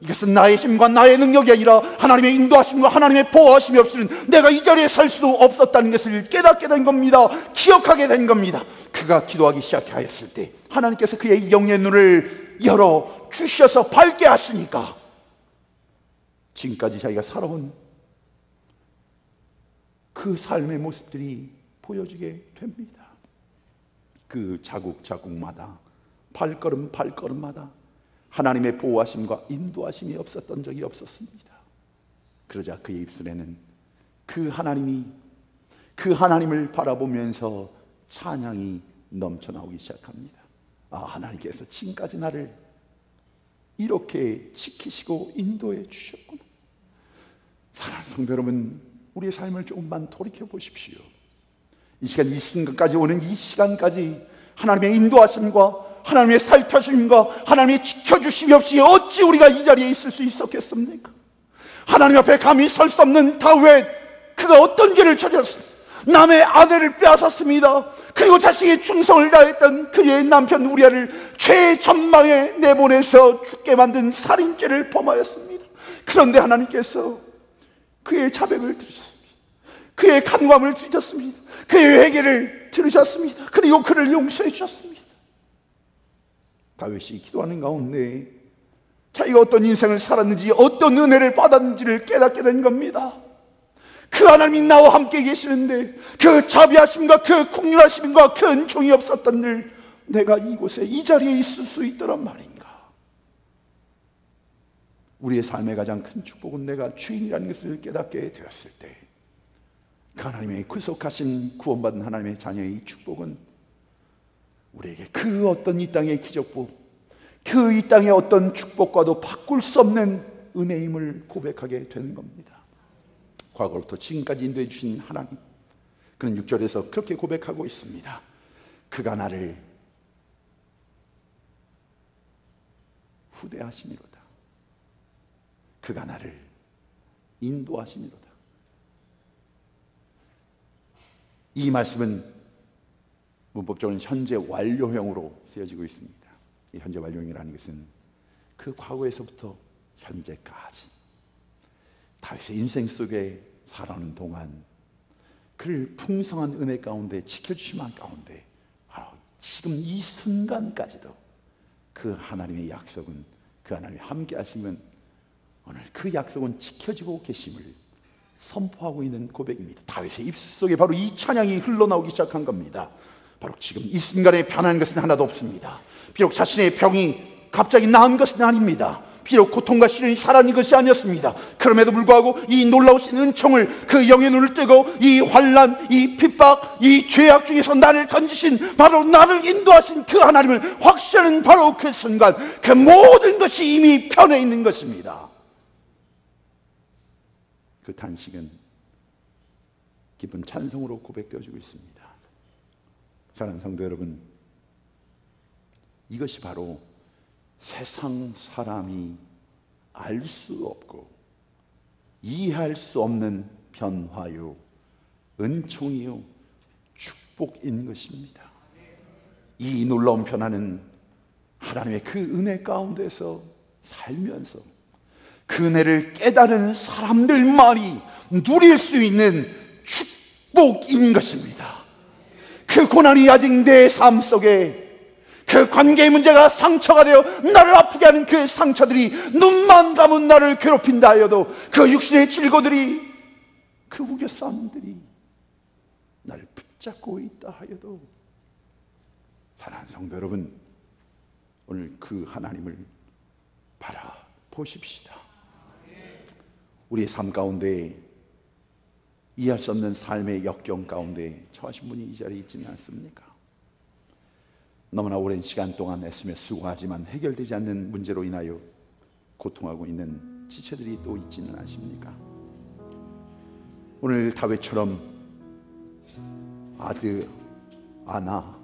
이것은 나의 힘과 나의 능력이 아니라 하나님의 인도하심과 하나님의 보호하심이 없이는 내가 이 자리에 설 수도 없었다는 것을 깨닫게 된 겁니다. 기억하게 된 겁니다. 그가 기도하기 시작하였을 때 하나님께서 그의 영의 눈을 열어 주셔서 밝게 하시니까 지금까지 자기가 살아온 그 삶의 모습들이 보여지게 됩니다. 그 자국자국마다, 발걸음 발걸음마다 하나님의 보호하심과 인도하심이 없었던 적이 없었습니다. 그러자 그의 입술에는 그 하나님을 바라보면서 찬양이 넘쳐나오기 시작합니다. 아, 하나님께서 지금까지 나를 이렇게 지키시고 인도해 주셨구나. 사랑하는 성도 여러분, 우리의 삶을 조금만 돌이켜 보십시오. 이 시간, 이 순간까지 오는 이 시간까지 하나님의 인도하심과 하나님의 살펴주심과 하나님의 지켜주심이 없이 어찌 우리가 이 자리에 있을 수 있었겠습니까? 하나님 앞에 감히 설 수 없는 다윗, 그가 어떤 죄를 저질렀습니까? 남의 아내를 빼앗았습니다. 그리고 자신의 충성을 다했던 그의 남편 우리아를 최전망에 내보내서 죽게 만든 살인죄를 범하였습니다. 그런데 하나님께서 그의 자백을 들으셨습니다. 그의 간구함을 들으셨습니다. 그의 회개를 들으셨습니다. 그리고 그를 용서해 주셨습니다. 다윗이 기도하는 가운데 자기가 어떤 인생을 살았는지, 어떤 은혜를 받았는지를 깨닫게 된 겁니다. 그 하나님이 나와 함께 계시는데 그 자비하심과 그 긍휼하심과 그 은총이 없었던 일, 내가 이곳에 이 자리에 있을 수 있더란 말인가. 우리의 삶의 가장 큰 축복은 내가 주인이라는 것을 깨닫게 되었을 때, 그 하나님의 구속하신 구원받은 하나님의 자녀의 이 축복은 우리에게 그 어떤 이 땅의 기적부, 그 이 땅의 어떤 축복과도 바꿀 수 없는 은혜임을 고백하게 되는 겁니다. 과거로부터 지금까지 인도해 주신 하나님, 그는 6절에서 그렇게 고백하고 있습니다. 그가 나를 후대하시미로다. 그가 나를 인도하시미로다. 이 말씀은 문법적으로는 현재 완료형으로 쓰여지고 있습니다. 이 현재 완료형이라는 것은 그 과거에서부터 현재까지 다윗의 인생 속에 살아오는 동안 그를 풍성한 은혜 가운데 지켜주시는 가운데 바로 지금 이 순간까지도 그 하나님의 약속은, 그 하나님이 함께 하시면 오늘 그 약속은 지켜지고 계심을 선포하고 있는 고백입니다. 다윗의 입술 속에 바로 이 찬양이 흘러나오기 시작한 겁니다. 바로 지금 이 순간에 변한 것은 하나도 없습니다. 비록 자신의 병이 갑자기 나은 것은 아닙니다. 비록 고통과 시련이 사라진 것이 아니었습니다. 그럼에도 불구하고 이 놀라우신 은총을, 그 영의 눈을 뜨고 이 환난, 이 핍박, 이 죄악 중에서 나를 건지신, 바로 나를 인도하신 그 하나님을 확신하는 바로 그 순간, 그 모든 것이 이미 편해 있는 것입니다. 그 단식은 기쁜 찬송으로 고백되어지고 있습니다. 사랑하는 성도 여러분, 이것이 바로 세상 사람이 알 수 없고 이해할 수 없는 변화요, 은총이요, 축복인 것입니다. 이 놀라운 변화는 하나님의 그 은혜 가운데서 살면서 그 은혜를 깨달은 사람들만이 누릴 수 있는 축복인 것입니다. 그 고난이 아직 내 삶 속에, 그 관계의 문제가 상처가 되어 나를 아프게 하는 그 상처들이 눈만 감은 나를 괴롭힌다 하여도, 그 육신의 질고들이, 그 우겨싸움들이 나를 붙잡고 있다 하여도, 사랑하는 성도 여러분, 오늘 그 하나님을 바라보십시다. 우리의 삶 가운데 이해할 수 없는 삶의 역경 가운데 처하신 분이 이 자리에 있지는 않습니까? 너무나 오랜 시간 동안 애쓰며 수고하지만 해결되지 않는 문제로 인하여 고통하고 있는 지체들이 또 있지는 않습니까? 오늘 다윗처럼 아나,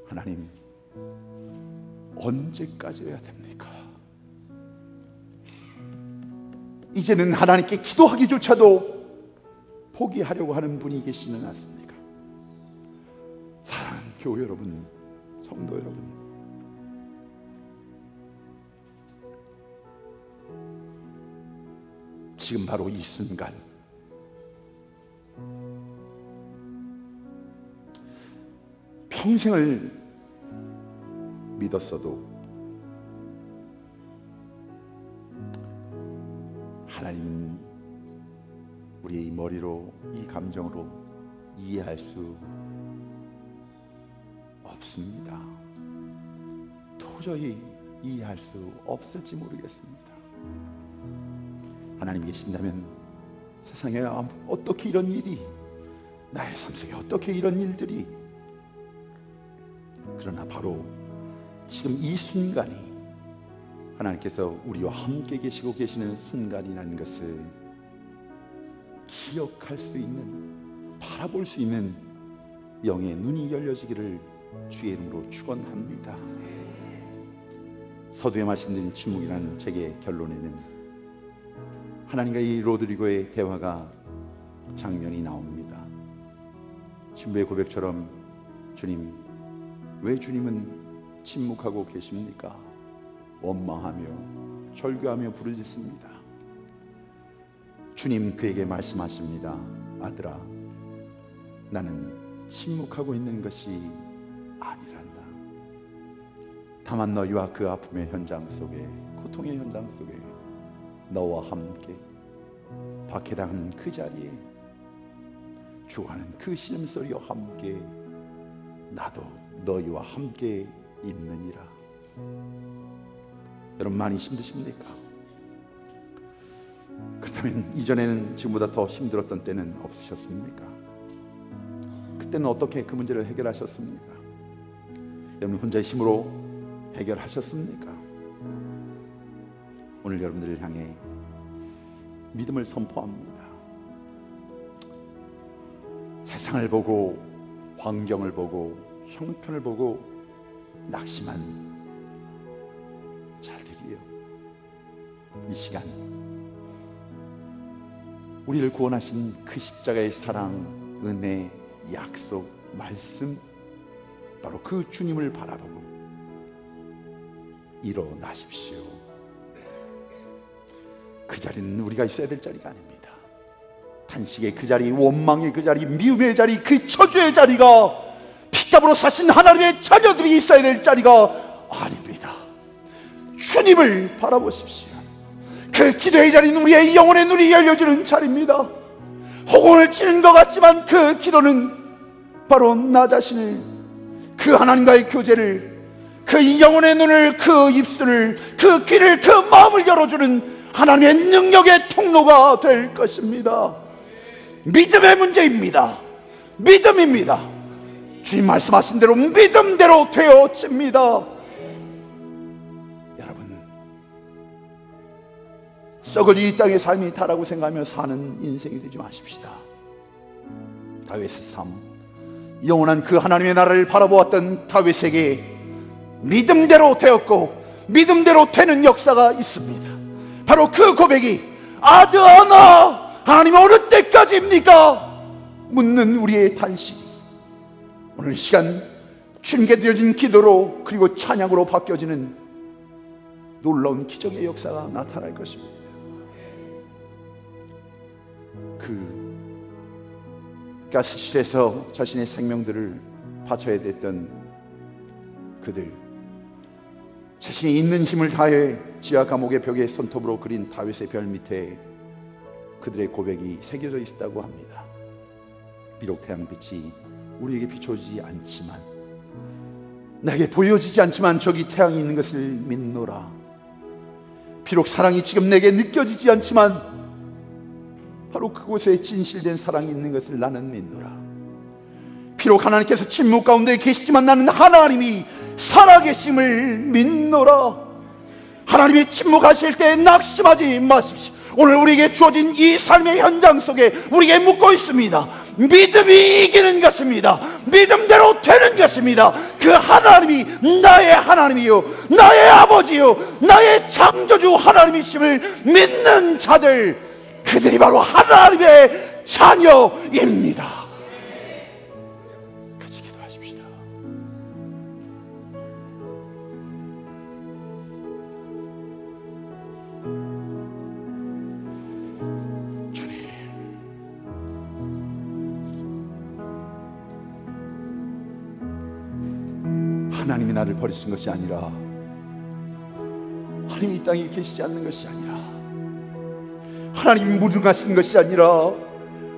하나님 언제까지여야 됩니까? 이제는 하나님께 기도하기조차도 포기하려고 하는 분이 계시는 않습니까? 사랑하는 교회 여러분, 성도 여러분, 지금 바로 이 순간 평생을 믿었어도 하나님은 우리의 머리로, 이 감정으로 이해할 수 없습니다. 도저히 이해할 수 없을지 모르겠습니다. 하나님 계신다면 세상에 어떻게 이런 일이, 나의 삶 속에 어떻게 이런 일들이, 그러나 바로 지금 이 순간이 하나님께서 우리와 함께 계시고 계시는 순간이라는 것을 기억할 수 있는, 바라볼 수 있는 영의 눈이 열려지기를 주의 이름으로 축원합니다. 서두에 말씀드린 침묵이라는 책의 결론에는 하나님과 이 로드리고의 대화가 장면이 나옵니다. 신부의 고백처럼, 주님, 왜 주님은 침묵하고 계십니까? 원망하며 절규하며 부르짖습니다. 주님 그에게 말씀하십니다. 아들아, 나는 침묵하고 있는 것이 아니란다. 다만 너희와 그 아픔의 현장 속에, 고통의 현장 속에 너와 함께 박해당하는 그 자리에 죽어가는 그 신음소리와 함께 나도 너희와 함께 있느니라. 여러분, 많이 힘드십니까? 그렇다면 이전에는 지금보다 더 힘들었던 때는 없으셨습니까? 그때는 어떻게 그 문제를 해결하셨습니까? 여러분 혼자의 힘으로 해결하셨습니까? 오늘 여러분들을 향해 믿음을 선포합니다. 세상을 보고, 환경을 보고, 형편을 보고 낙심한 자들이요, 이 시간 우리를 구원하신 그 십자가의 사랑, 은혜, 약속, 말씀, 바로 그 주님을 바라보고 일어나십시오. 그 자리는 우리가 있어야 될 자리가 아닙니다. 탄식의 그 자리, 원망의 그 자리, 미움의 자리, 그 저주의 자리가 피값으로 사신 하나님의 자녀들이 있어야 될 자리가 아닙니다. 주님을 바라보십시오. 그 기도의 자리는 우리의 영혼의 눈이 열려지는 자리입니다. 허공을 치는 것 같지만 그 기도는 바로 나 자신을, 그 하나님과의 교제를, 그 영혼의 눈을, 그 입술을, 그 귀를, 그 마음을 열어주는 하나님의 능력의 통로가 될 것입니다. 믿음의 문제입니다. 믿음입니다. 주님 말씀하신 대로 믿음대로 되어집니다. 여러분, 썩을 이 땅의 삶이 다라고 생각하며 사는 인생이 되지 마십시다. 다윗의 삶, 영원한 그 하나님의 나라를 바라보았던 다윗에게 믿음대로 되었고 믿음대로 되는 역사가 있습니다. 바로 그 고백이 아드아나 하나님 어느 때까지입니까? 묻는 우리의 탄식이 오늘 이 시간 주님께 드려진 기도로, 그리고 찬양으로 바뀌어지는 놀라운 기적의 역사가 나타날 것입니다. 그 가스실에서 자신의 생명들을 바쳐야 됐던 그들, 자신이 있는 힘을 다해 지하 감옥의 벽에 손톱으로 그린 다윗의 별 밑에 그들의 고백이 새겨져 있다고 합니다. 비록 태양빛이 우리에게 비춰지지 않지만, 내게 보여지지 않지만 저기 태양이 있는 것을 믿노라. 비록 사랑이 지금 내게 느껴지지 않지만 바로 그곳에 진실된 사랑이 있는 것을 나는 믿노라. 비록 하나님께서 침묵 가운데 계시지만 나는 하나님이 살아계심을 믿노라. 하나님이 침묵하실 때 낙심하지 마십시오. 오늘 우리에게 주어진 이 삶의 현장 속에 우리에게 묻고 있습니다. 믿음이 이기는 것입니다. 믿음대로 되는 것입니다. 그 하나님이 나의 하나님이요, 나의 아버지요, 나의 창조주 하나님이심을 믿는 자들, 그들이 바로 하나님의 자녀입니다. 같이 기도하십시다. 주님, 하나님이 나를 버리신 것이 아니라, 하나님이 이 땅에 계시지 않는 것이 아니라, 하나님이 무능하신 것이 아니라,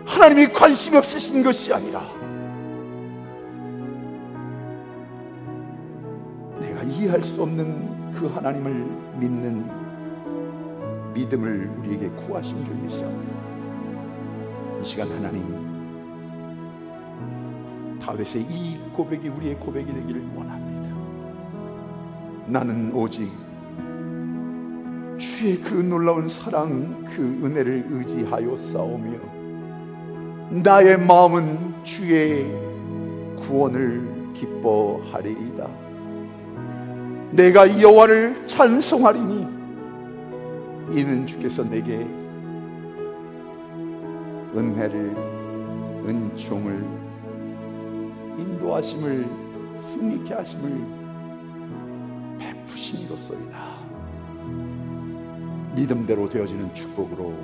하나님이 관심이 없으신 것이 아니라, 내가 이해할 수 없는 그 하나님을 믿는 믿음을 우리에게 구하신 줄 믿사오니 이 시간 하나님, 다윗의 이 고백이 우리의 고백이 되기를 원합니다. 나는 오직 주의 그 놀라운 사랑, 그 은혜를 의지하여 싸우며 나의 마음은 주의 구원을 기뻐하리이다. 내가 여호와를 찬송하리니 이는 주께서 내게 은혜를, 은총을, 인도하심을, 승리케 하심을 베푸심이로소이다. 믿음대로 되어지는 축복으로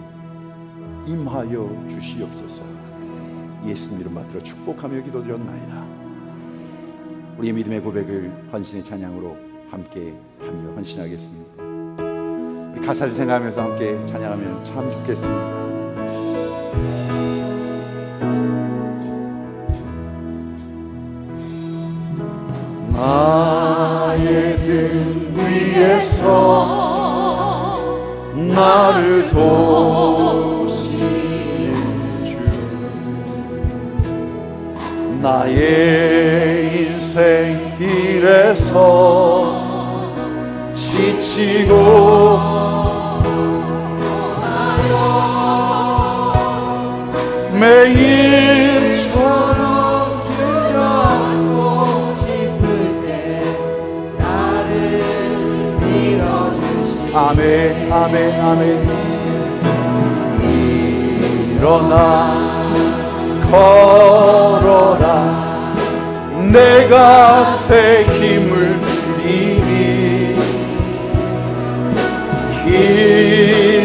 임하여 주시옵소서. 예수님 이름 받들어 축복하며 기도드렸나이다. 우리의 믿음의 고백을 헌신의 찬양으로 함께 하며 헌신하겠습니다. 우리 가사를 생각하면서 함께 찬양하면 참 좋겠습니다. 나의 등 위에서 나를 도우시는 주, 나의 인생 길에서 지치고 매일처럼 주저앉고 싶을 때 나를 밀어주시네. 아멘 아멘 아멘. 일어나 걸어라 내가 새 힘을 주리니.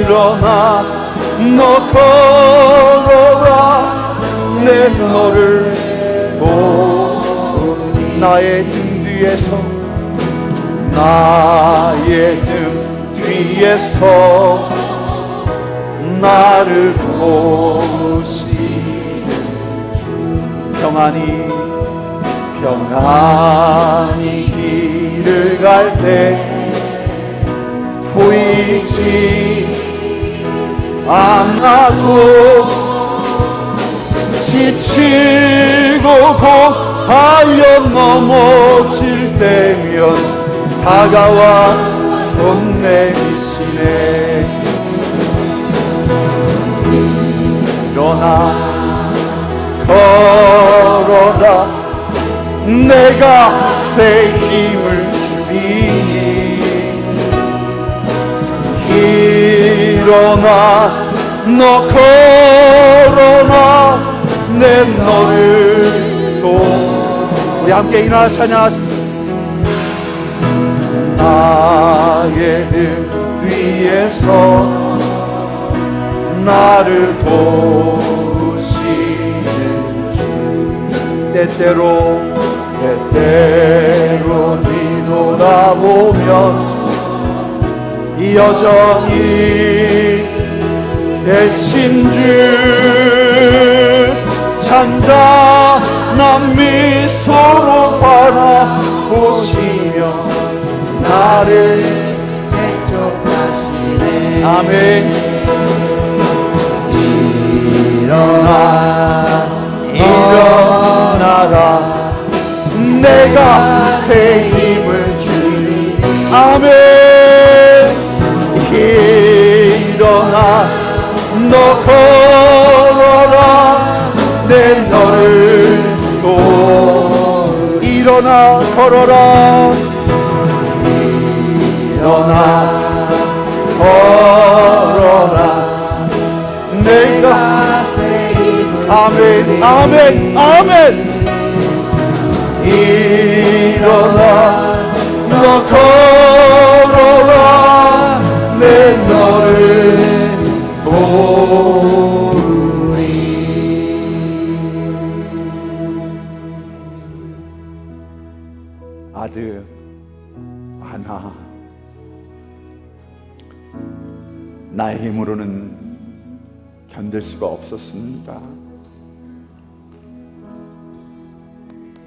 일어나 너 걸어라 내 너를 보니. 나의 등 뒤에서 나의 등 뒤에서 나를 보시는 평안히 길을 갈 때 보이지 않아도 지치고 고하여 넘어질 때면 다가와 손 내미시네. 일어나 걸어라 내가 새 힘을 주리니. 일어나 너 걸어라 내 너를 도. 우리 함께 일어나 찬양하십시다. 나의 등 뒤에서 나를 보시는 주. 때때로 뒤돌아보면 여전히 계신 주. 잔잔한 미소로 바라보시며 나를 대접하시네. 아멘. 일어나라 내가 새 힘을 주리. 아멘. 일어나 너 걸어라 내 너를 도. 일어나 걸어라 일어나 걸어라 내가 새 힘을. 아멘 아멘 아멘. 일어나 너 걸어라 내 너를 보리. 아들 아나 나의 힘으로는 견딜 수가 없었습니다.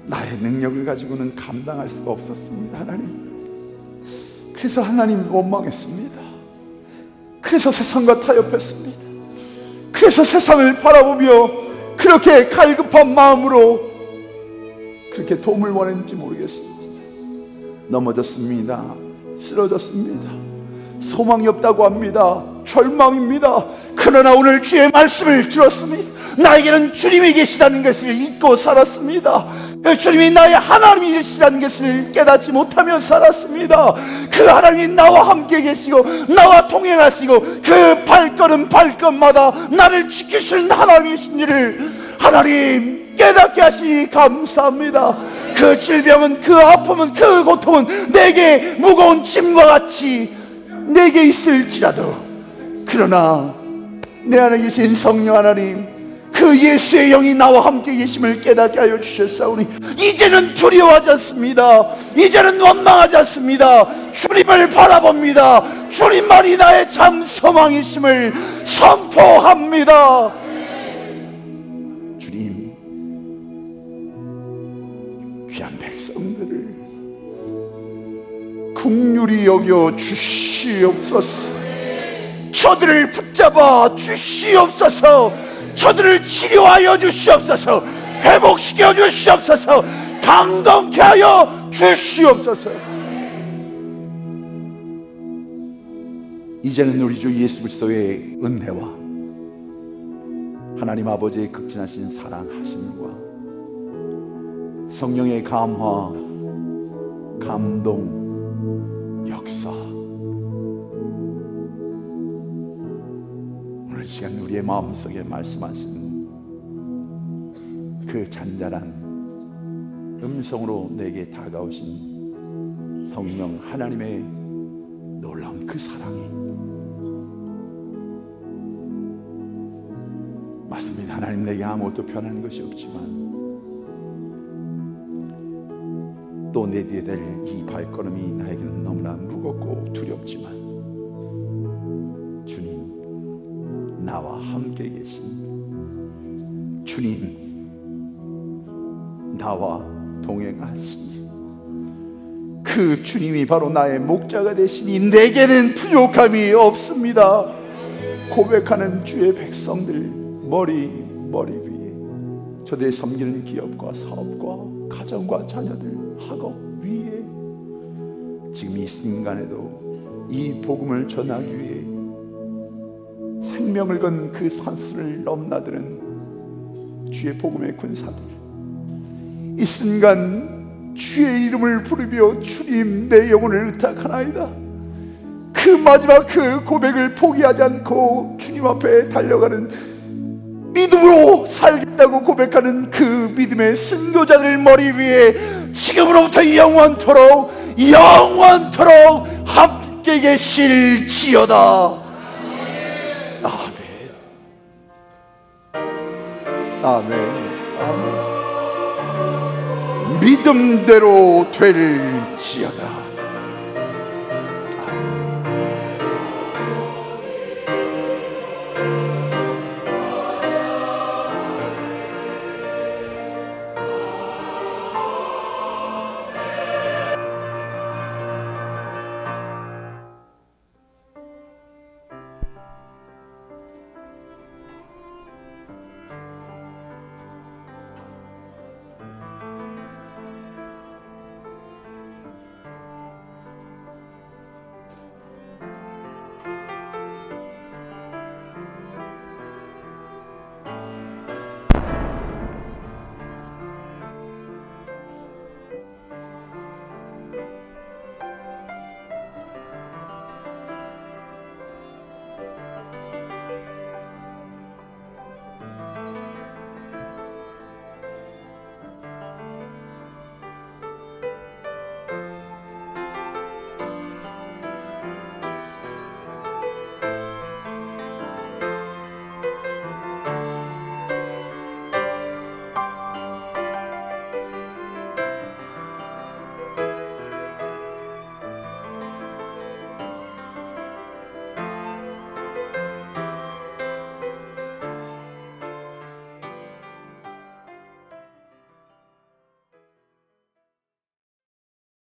나의 능력을 가지고는 감당할 수가 없었습니다. 하나님. 그래서 하나님 원망했습니다. 그래서 세상과 타협했습니다. 그래서 세상을 바라보며 그렇게 갈급한 마음으로 그렇게 도움을 원했는지 모르겠습니다. 넘어졌습니다. 쓰러졌습니다. 소망이 없다고 합니다. 절망입니다. 그러나 오늘 주의 말씀을 들었습니다. 나에게는 주님이 계시다는 것을 잊고 살았습니다. 주님이 나의 하나님이시라는 것을 깨닫지 못하며 살았습니다. 그 하나님이 나와 함께 계시고 나와 동행하시고 그 발걸음마다 나를 지키시는 하나님이신 일을 하나님 깨닫게 하시니 감사합니다. 그 질병은, 그 아픔은, 그 고통은 내게 무거운 짐과 같이 내게 있을지라도, 그러나 내 안에 계신 성령 하나님, 그 예수의 영이 나와 함께 계심을 깨닫게 하여 주셨사오니 이제는 두려워하지 않습니다. 이제는 원망하지 않습니다. 주님을 바라봅니다. 주님만이 나의 참 소망이심을 선포합니다. 주님, 귀한 백성들을 긍휼히 여겨 주시옵소서. 저들을 붙잡아 주시옵소서. 저들을 치료하여 주시옵소서. 회복시켜 주시옵소서. 강건케 하여 주시옵소서. 이제는 우리 주 예수 그리스도의 은혜와 하나님 아버지의 극진하신 사랑하심과 성령의 감화, 감동, 역사, 오늘 시간 우리의 마음속에 말씀하신 그 잔잔한 음성으로 내게 다가오신 성령 하나님의 놀라운 그 사랑이, 맞습니다. 하나님, 내게 아무것도 변한 것이 없지만 또 내디뎌야 될 이 발걸음이 나에게는 너무나 무겁고 두렵지만 주님, 나와 함께 계신 주님, 나와 동행하시니 그 주님이 바로 나의 목자가 되시니 내게는 부족함이 없습니다. 고백하는 주의 백성들 머리 위에 저들의 섬기는 기업과 사업과 가정과 자녀들, 학업 위에 지금 이 순간에도 이 복음을 전하기 위해 생명을 건 그 산수를 넘나드는 주의 복음의 군사들, 이 순간 주의 이름을 부르며 주님, 내 영혼을 의탁하나이다. 그 마지막 그 고백을 포기하지 않고 주님 앞에 달려가는, 믿음으로 살겠다고 고백하는 그 믿음의 승교자들 머리 위에 지금으로부터 영원토록 함께 계실지어다. 아멘. 믿음대로 될지어다.